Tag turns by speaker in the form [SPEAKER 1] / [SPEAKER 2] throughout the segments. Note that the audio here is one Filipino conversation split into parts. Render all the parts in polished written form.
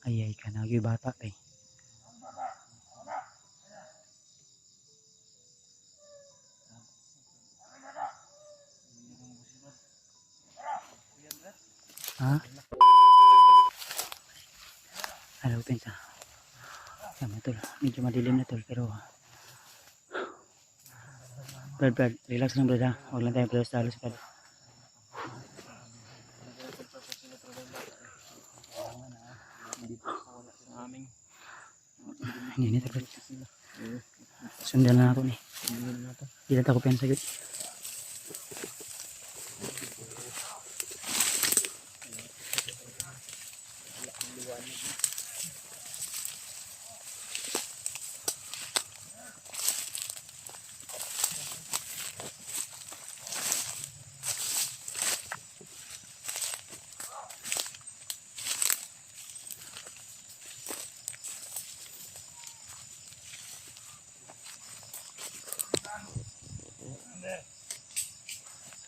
[SPEAKER 1] Ayay ka nagyoy bata kay. Ha? Hello pinsa. Tama tol. Medyo madilim na tol pero Brad, relax lang brad ha. Huwag lang tayong talos brad. Hindi na brad. Sundan na ako ni. Hindi na ako pensa gud.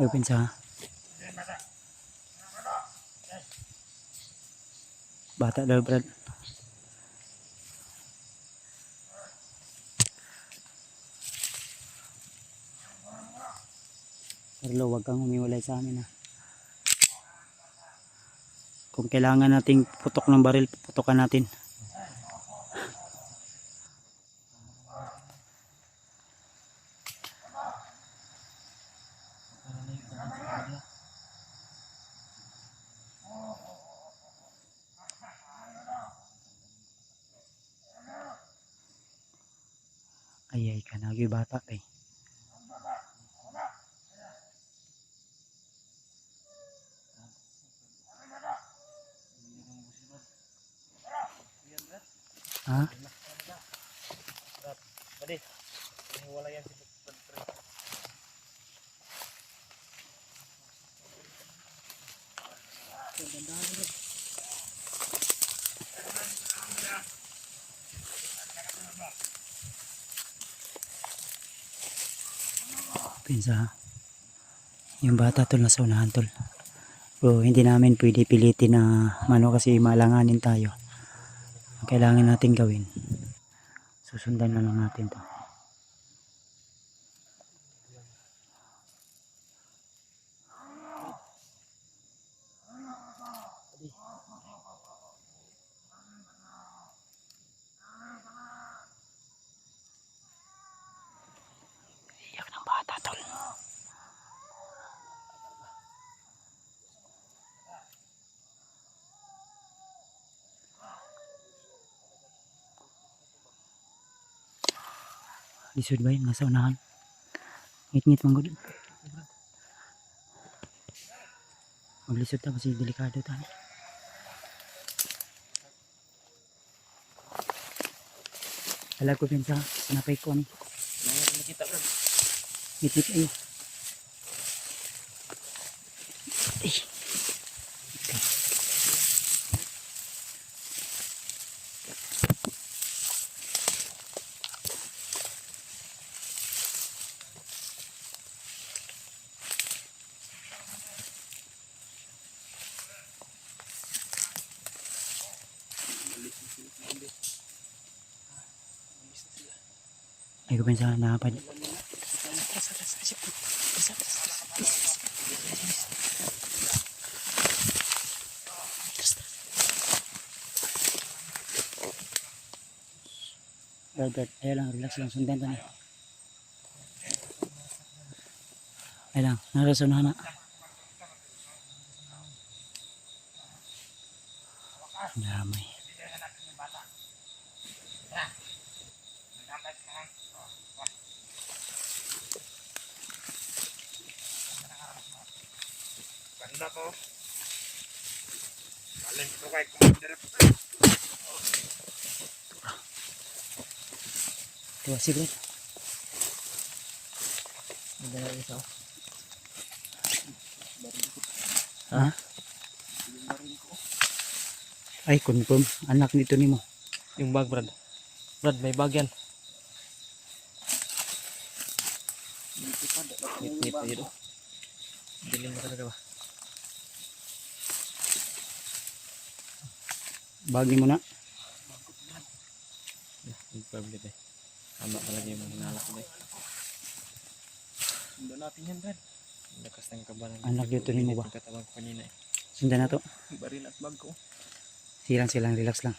[SPEAKER 1] Hello pinsa ha. Bata daw brad. Pero huwag kang humiwalay sa amin ha. Kung kailangan nating putok ng baril, putokan natin. Ayay ka nagyoy bata kay. Ha?
[SPEAKER 2] Pwede. Wala yan si
[SPEAKER 1] Pinsa ha. Yung bata tol nasa unahan tol. Pero hindi namin pwede pilitin na mano kasi malanganin tayo. Ang kailangan natin gawin, susundan na lang natin to. Iyak ng bata tol. Lisod ba yun? Nasa unahan. Ngit-ngit mong gud. Maglisod ta kasi delikado tayo. Alam ko pinsa, sinapay ko ni.
[SPEAKER 2] nakita bro.
[SPEAKER 1] Ngit-ngit ayo. Ay. Ay ko pinsa napad. Brad, ayo lang, relax lang, sundan to ni. Ayo lang, narasunahan na. Damay.
[SPEAKER 2] Ganda ko. Galing ko kay Commander.
[SPEAKER 1] Tuwa si Brad.
[SPEAKER 2] Ganda na isa.
[SPEAKER 1] Ha? Ay, confirm. Anak nito ni mo.
[SPEAKER 2] Yung bag Brad. Brad, may bag yan. Ngit-ngit pa yun. Dilim na talaga ba?
[SPEAKER 1] Bagi mo na.
[SPEAKER 2] Yung probably ba. Tama talaga yung mga hinala ko ba. Sundan natin yan Brad. Lakas ng kabalan.
[SPEAKER 1] Anak dito ni mo ba?
[SPEAKER 2] Yung katawan ko kanina eh.
[SPEAKER 1] Sundan na to.
[SPEAKER 2] Baril at bag ko.
[SPEAKER 1] Silang relax lang.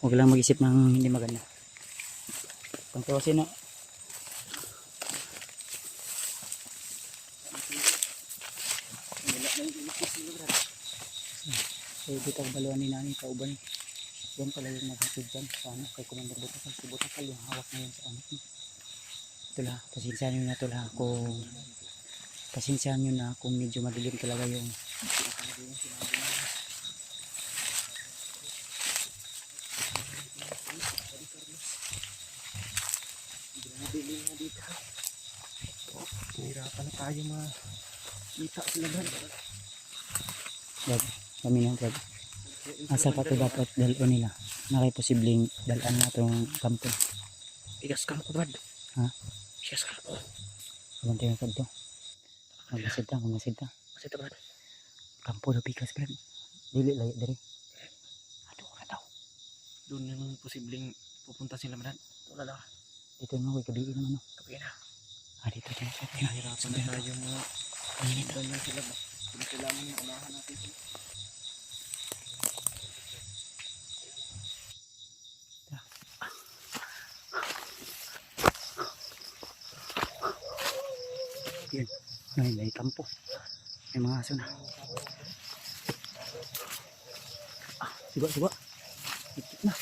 [SPEAKER 1] Huwag lang mag-isip ng hindi maganda. Pangtawasin na. So, dito ang baluan ni Nani, kauban. Yan pala yung naghatid dyan sa ano, kay Commander Butakal. Si Butakal yung hawak ngayon sa anak niya. Ito lang, pasensyahan nyo na ito lang kung pasensyahan nyo na kung medyo madilim talaga yung
[SPEAKER 2] Dilim na dito. Hirapan na tayo makita sila Brad.
[SPEAKER 1] Brad, kami na Brad. Asa pa ito dapat dalon nila. Na kay posibleng dalan na itong kampo.
[SPEAKER 2] Igas ka mo Brad.
[SPEAKER 1] Ha?
[SPEAKER 2] Igas ka mo.
[SPEAKER 1] Abang tayo ka ito. Magmasid ta.
[SPEAKER 2] Masita Brad.
[SPEAKER 1] Kampo na pikas Brad. Dili layo dari. Aduh ka daw.
[SPEAKER 2] Doon naman posibleng pupunta sila Brad. Wala lang.
[SPEAKER 1] Dito mo kay kabiin mo no.
[SPEAKER 2] Kapag na.
[SPEAKER 1] Dito tayo.
[SPEAKER 2] Hirapan na tayo doon na sila ba. Kung kailangan yung unahan natin sila.
[SPEAKER 1] Yan. Ay, may kampo. May mga aso na. Suga. Ikit na.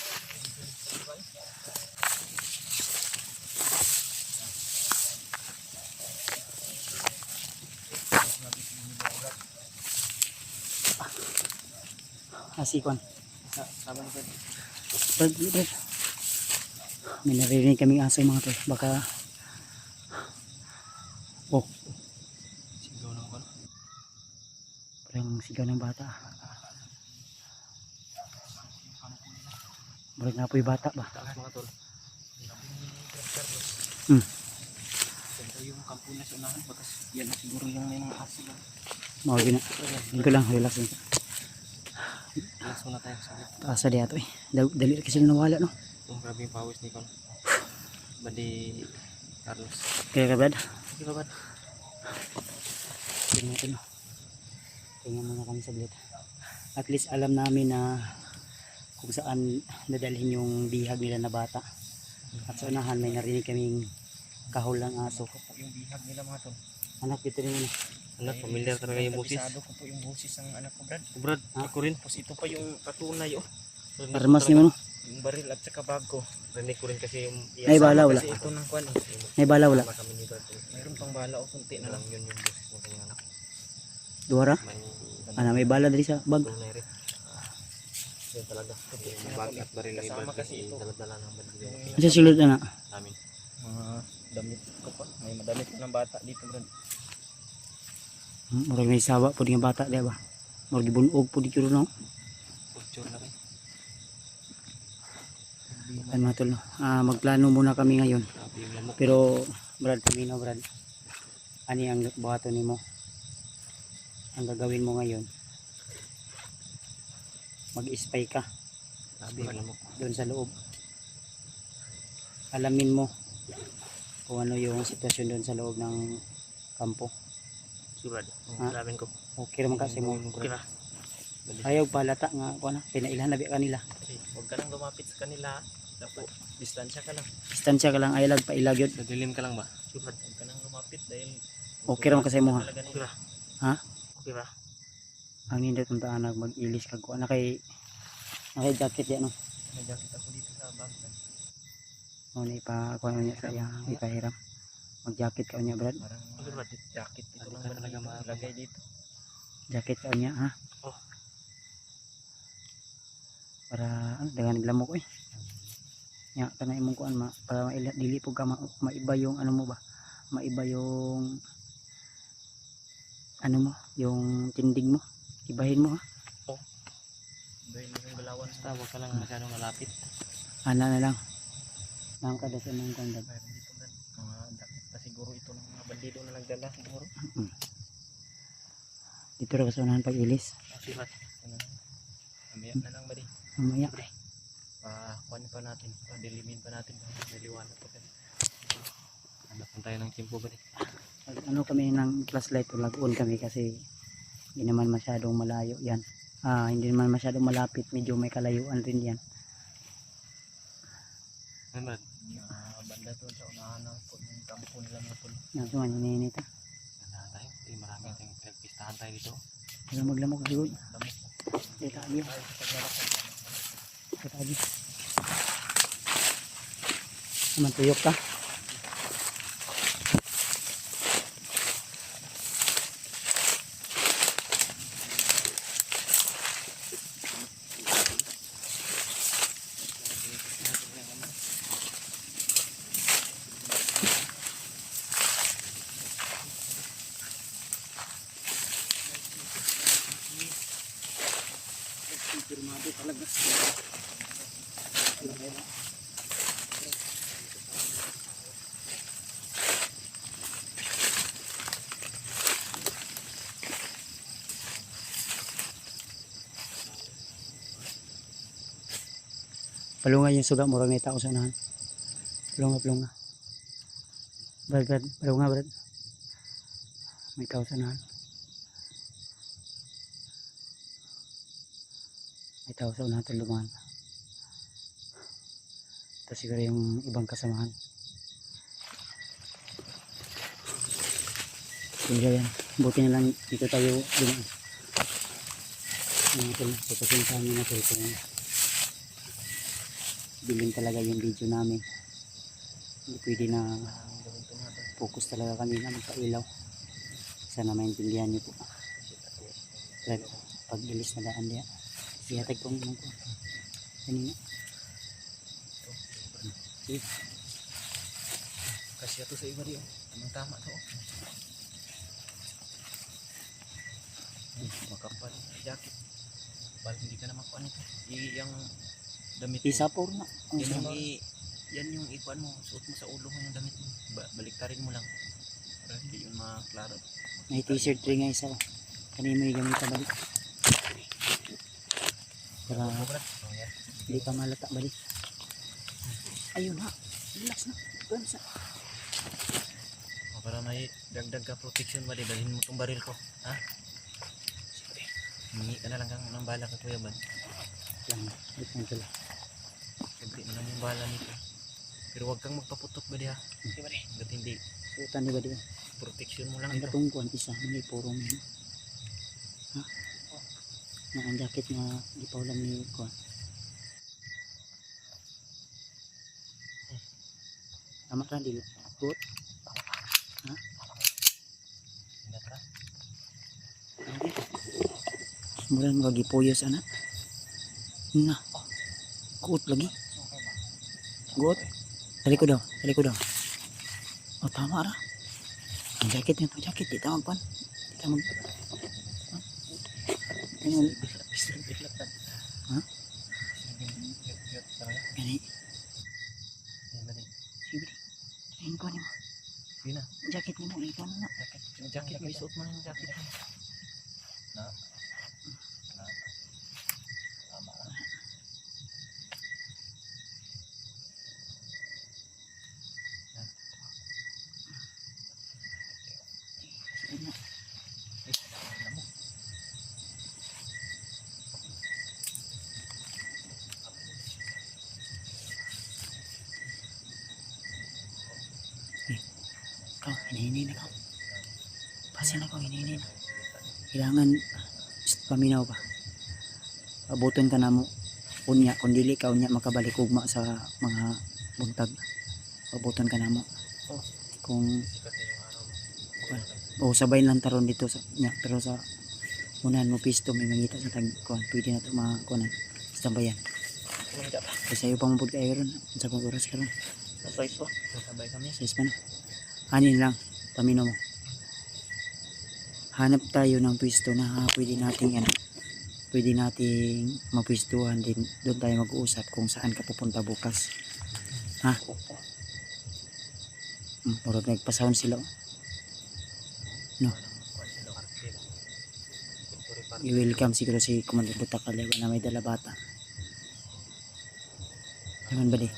[SPEAKER 1] Asikon.
[SPEAKER 2] Sama na Brad.
[SPEAKER 1] Brad. May naririnig kaming aso mga to. Baka
[SPEAKER 2] Sigaw lang ko.
[SPEAKER 1] parang sigaw ng bata. Parang nga po yung bata ba?
[SPEAKER 2] Taas mga tol.
[SPEAKER 1] Hmm.
[SPEAKER 2] Ito yung kampo na sa unahan. Bakas yan na siguro yung may mga aso lang.
[SPEAKER 1] Mawagi na. Dito lang. Relax lang.
[SPEAKER 2] Relax muna tayo sa ulit.
[SPEAKER 1] Taasa di ato eh. Dali kasi nawala no.
[SPEAKER 2] Yung grabe yung pawis ni Con. Badi Carlos.
[SPEAKER 1] Kaya ka Brad?
[SPEAKER 2] Di ba Brad?
[SPEAKER 1] Tingnan natin no. Tingnan muna kami saglit. At least alam namin na kung saan nadalhin yung bihag nila na bata. At sa unahan may narinig kaming kahol ng aso.
[SPEAKER 2] Yung bihag nila mga tol.
[SPEAKER 1] Anak dito rin muna.
[SPEAKER 2] Anak, familiar talaga yung boses.
[SPEAKER 3] Kabisado ko po yung boses ng anak ko, Brad.
[SPEAKER 2] Brad,
[SPEAKER 1] Ha?
[SPEAKER 2] ako rin.
[SPEAKER 3] Tapos ito pa yung patunay, oh.
[SPEAKER 1] Parmas ni mo no.
[SPEAKER 3] Yung baril at saka bag ko.
[SPEAKER 2] Rinig ko rin kasi yung
[SPEAKER 1] May bala wala.
[SPEAKER 3] Kasi ito ng kwan, eh.
[SPEAKER 1] May bala wala.
[SPEAKER 2] kami ni Brad.
[SPEAKER 3] Mayroon pang bala o kunti na lang.
[SPEAKER 2] Yun yung boses ng kanyang anak.
[SPEAKER 1] Duwara.
[SPEAKER 2] May
[SPEAKER 1] Ana may bala dali sa bag.
[SPEAKER 2] tunay rin. Yun talaga. Yung bag at baril ni
[SPEAKER 3] Kasama
[SPEAKER 2] Brad
[SPEAKER 3] kasi
[SPEAKER 2] kasi
[SPEAKER 3] ito.
[SPEAKER 2] dala-dala ng bandila
[SPEAKER 1] Kasi sulod na.
[SPEAKER 2] namin.
[SPEAKER 3] Mga damit ko pa. May madamit ko ng bata dito, Brad.
[SPEAKER 1] Murag may sawa po nga bata di ba? Murag gibunog po di kiro no.
[SPEAKER 2] Picture na rin.
[SPEAKER 1] Kan matol no. Magplano muna kami ngayon.
[SPEAKER 2] Grabe yung lamok.
[SPEAKER 1] Pero Brad, kami no Brad. Ani ang buhaton nimo? Ang gagawin mo ngayon? Mag-spy ka
[SPEAKER 2] Grabe yung lamok.
[SPEAKER 1] doon sa loob. Alamin mo kung ano yung sitwasyon doon sa loob ng kampo.
[SPEAKER 2] Si Brad.
[SPEAKER 1] Ha?
[SPEAKER 2] Alamin ko.
[SPEAKER 1] Okay naman kasi mo.
[SPEAKER 2] Okay ba?
[SPEAKER 1] Ayaw palata nga ako na. Pinailan na kanila.
[SPEAKER 3] Huwag ka nang lumapit sa kanila. Dapat distansya ka lang.
[SPEAKER 1] Distansya ka lang ayalag pailag yun.
[SPEAKER 2] Sa dilim ka lang ba? Si Brad.
[SPEAKER 3] Huwag ka nang lumapit dahil
[SPEAKER 1] Okay naman kasi mo ha.
[SPEAKER 3] talaga
[SPEAKER 2] Okay
[SPEAKER 3] nila.
[SPEAKER 2] ba?
[SPEAKER 1] Ha?
[SPEAKER 2] Okay ba?
[SPEAKER 1] Ang nindot ng taanag mag-ilis kag kuha na kay jacket yan no.
[SPEAKER 3] May jacket ako dito sa bag, Brad.
[SPEAKER 1] O na ipa niya sa iya ipahiram. Mag-jacket ka niya Brad.
[SPEAKER 3] Parang
[SPEAKER 2] Okay, Brad.
[SPEAKER 3] jacket ito
[SPEAKER 2] Hindi
[SPEAKER 3] lang
[SPEAKER 2] ka
[SPEAKER 3] ba
[SPEAKER 2] talaga
[SPEAKER 3] ilagay dito.
[SPEAKER 1] Jacket ka niya ha.
[SPEAKER 2] Oh.
[SPEAKER 1] Para ano dagan blamo ko eh. Nya kana imong kuan para dili po ka maiba yung ano mo ba? Maiba yung ano mo, yung tindig mo. Ibahin mo ha.
[SPEAKER 3] Dahil yung galawan
[SPEAKER 2] Basta huwag ka lang masyadong malapit.
[SPEAKER 1] Ana na lang. Nang kada sa nang kuan Brad.
[SPEAKER 3] mayroon dito, Brad. Mga jacket pa siguro ito ng mga bandido na nagdala siguro.
[SPEAKER 1] Dito ra sa unahan pag ilis.
[SPEAKER 2] Si Brad.
[SPEAKER 3] Ano, Mamaya na lang ba di?
[SPEAKER 1] Mamaya.
[SPEAKER 3] Kuhan pa natin, padilimin pa natin, naliwanag pa kami. Hanapan tayo ng timpo ba di?
[SPEAKER 1] Ano kami ng flashlight o lag-on kami kasi hindi naman masyadong malayo yan. Hindi naman masyadong malapit, medyo may kalayuan rin yan.
[SPEAKER 3] Ano ba? Banda to sa unahan ng yung kampo nila mga puno.
[SPEAKER 1] Yan, suman, hinihinit ha.
[SPEAKER 3] Ganda tayo, marami tayong pinagpistahan tayo dito.
[SPEAKER 1] Wala maglamok kasi good.
[SPEAKER 3] Lamok.
[SPEAKER 1] Dito abi. Dito abi. Naman tuyok ka. Firmado talaga. Palunga yung suga, murag may tao sa unahan. Palunga. Brad, palunga brad. May tao sa unahan. May tao sa unahan tulungan. Ito siguro yung ibang kasamahan. Tingnan yan. Buti na lang dito tayo dumaan. Pupusin sa amin na kung bilhin talaga yung video namin. Hindi pwede na focus talaga kami na magpailaw. Sana maintindihan niyo po. Pag bilis na daan diya. Sihatag kong mga po. Kanina. Sige.
[SPEAKER 3] Kasi ito sa iba rin. Anong tama to? Makapal na jacket. Balik hindi ka na makuha nito. Yung damit mo.
[SPEAKER 1] Isapor na.
[SPEAKER 3] Yan yung ikuan mo. Suot mo sa ulo mo yung damit mo. Baliktarin mo lang. Para hindi yung maklaro.
[SPEAKER 1] May t-shirt rin nga isa. Kanina may gamit ka balik. Para hindi ka malata balik. Ayun ha. Relax na. Relax na.
[SPEAKER 3] Para may dagdag ka protection ba? Dalhin mo tong baril ko. Ha? Sige. Hingi ka na lang ng bala ka kuya ba?
[SPEAKER 1] Lang. Wait lang sila.
[SPEAKER 3] Siyempre mo lang yung bala nito. Pero huwag kang magpaputok ba di ha? Sige ba di? Hanggat hindi.
[SPEAKER 1] Suotan di ba di ba?
[SPEAKER 3] Protection mo lang
[SPEAKER 1] Ang
[SPEAKER 3] ito.
[SPEAKER 1] katungkuan isa. May puro mo. Ha? Na ang jacket na di pa ulam ni Kuan. Tama ka dilo. Good. Ha?
[SPEAKER 3] Ingat ka.
[SPEAKER 1] Okay. Mulan mo gipuyos anak. Na. Kuot lagi. Kuot. Dali ko daw. Oh tama ra. Ang jacket nito, jacket di tama pan. Di tama. Ano? Ha? Gani. Sige. Tingin ko ni mo.
[SPEAKER 3] Sige na.
[SPEAKER 1] Jacket ni mo ikaw na.
[SPEAKER 3] Yung jacket mo, isuot mo yung jacket mo. Na. Tama ka.
[SPEAKER 1] Sige na. Ikaw, hinihinin na ka. Pasin ako, hinihinin na. Kailangan paminaw pa. Abuton ka na mo. Unya, kung dili ka, unya makabalik ugma sa mga buntag. Abuton ka na mo. Kung
[SPEAKER 3] Sikat na yung araw.
[SPEAKER 1] o sabay lang taron dito sa nya, pero sa unahan mo pisto may mangita sa tag kuan. Pwede na ito mga kuanan. Sabayan.
[SPEAKER 3] Kumanda pa.
[SPEAKER 1] Kasi sa'yo pang mabud kayo ron. Sa kong oras ka ron.
[SPEAKER 3] Nasay po. Sasabay kami.
[SPEAKER 1] Size pa na. Anin lang. Pamino mo. Hanap tayo ng pwesto na pwede nating ano. Pwede nating mapwestuhan din. Doon tayo mag-uusap kung saan ka pupunta bukas. Ha? Murag nagpasahon sila. No.
[SPEAKER 3] Kuwan sila, Arkel. Puri pa
[SPEAKER 1] i-welcome siguro si Commander Butak Kaliwa na may dala bata. Naman ba di?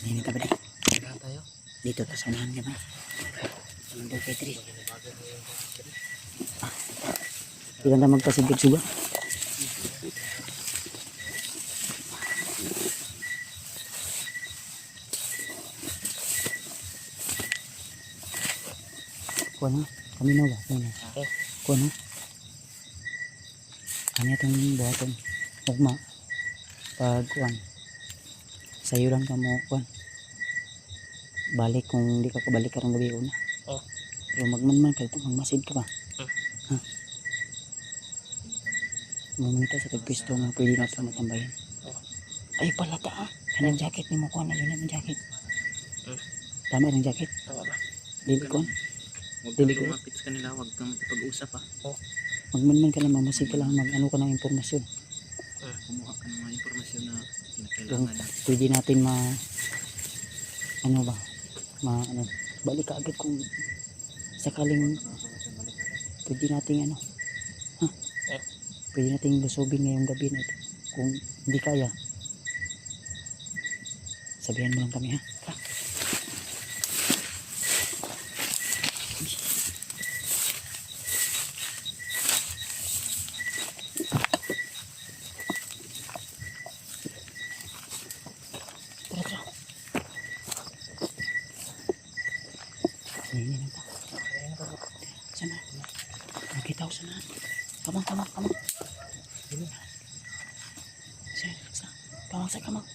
[SPEAKER 1] Hindi ka ba di?
[SPEAKER 3] Kaya tayo.
[SPEAKER 1] Dito ta sa unahan kami. Ang Petri. Ilan na magpasigid suga? Kuha na. Kami na ba? Kuha na. Kuha na. Ano itong buhaton? Ugma. Pag kuhan. Sa'yo lang ka mo kuhan. Balik kung di ka kabalik karong gabi una.
[SPEAKER 3] Oh.
[SPEAKER 1] Pero magmanman ka ito. Magmasid ka ba? Ha? Mamita sa tagpisto nga pwede na ito matambayan. Ay pala ta ah. Kanang jacket ni mo kuhan na yun ang jacket. Tama ng jacket.
[SPEAKER 3] Tama ba?
[SPEAKER 1] Dili kuhan.
[SPEAKER 3] Huwag
[SPEAKER 1] Dili
[SPEAKER 3] kang
[SPEAKER 1] ko.
[SPEAKER 3] lumapit sa kanila. Huwag kang makipag-usap ha.
[SPEAKER 1] Magmanman ka lang. Mamasid ka lang. Mag ano ka ng impormasyon.
[SPEAKER 3] Kumuha ka ng mga impormasyon na
[SPEAKER 1] Yung
[SPEAKER 3] kinakailangan na.
[SPEAKER 1] pwede natin ano ba ano balik ka agad kung sakaling pwede nating pwede nating lusobin ngayong gabi na ito kung hindi kaya sabihan mo lang kami ha. Tara tara. Hindi na pa. Sana. Nakita ko sana. Kamang. Sa. Kamang.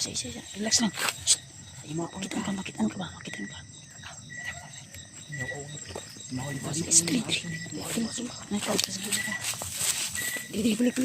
[SPEAKER 1] Isa. Relax lang. Shh. Makitaan ka ba? Street. Nakita ka sa gila ka. Balik.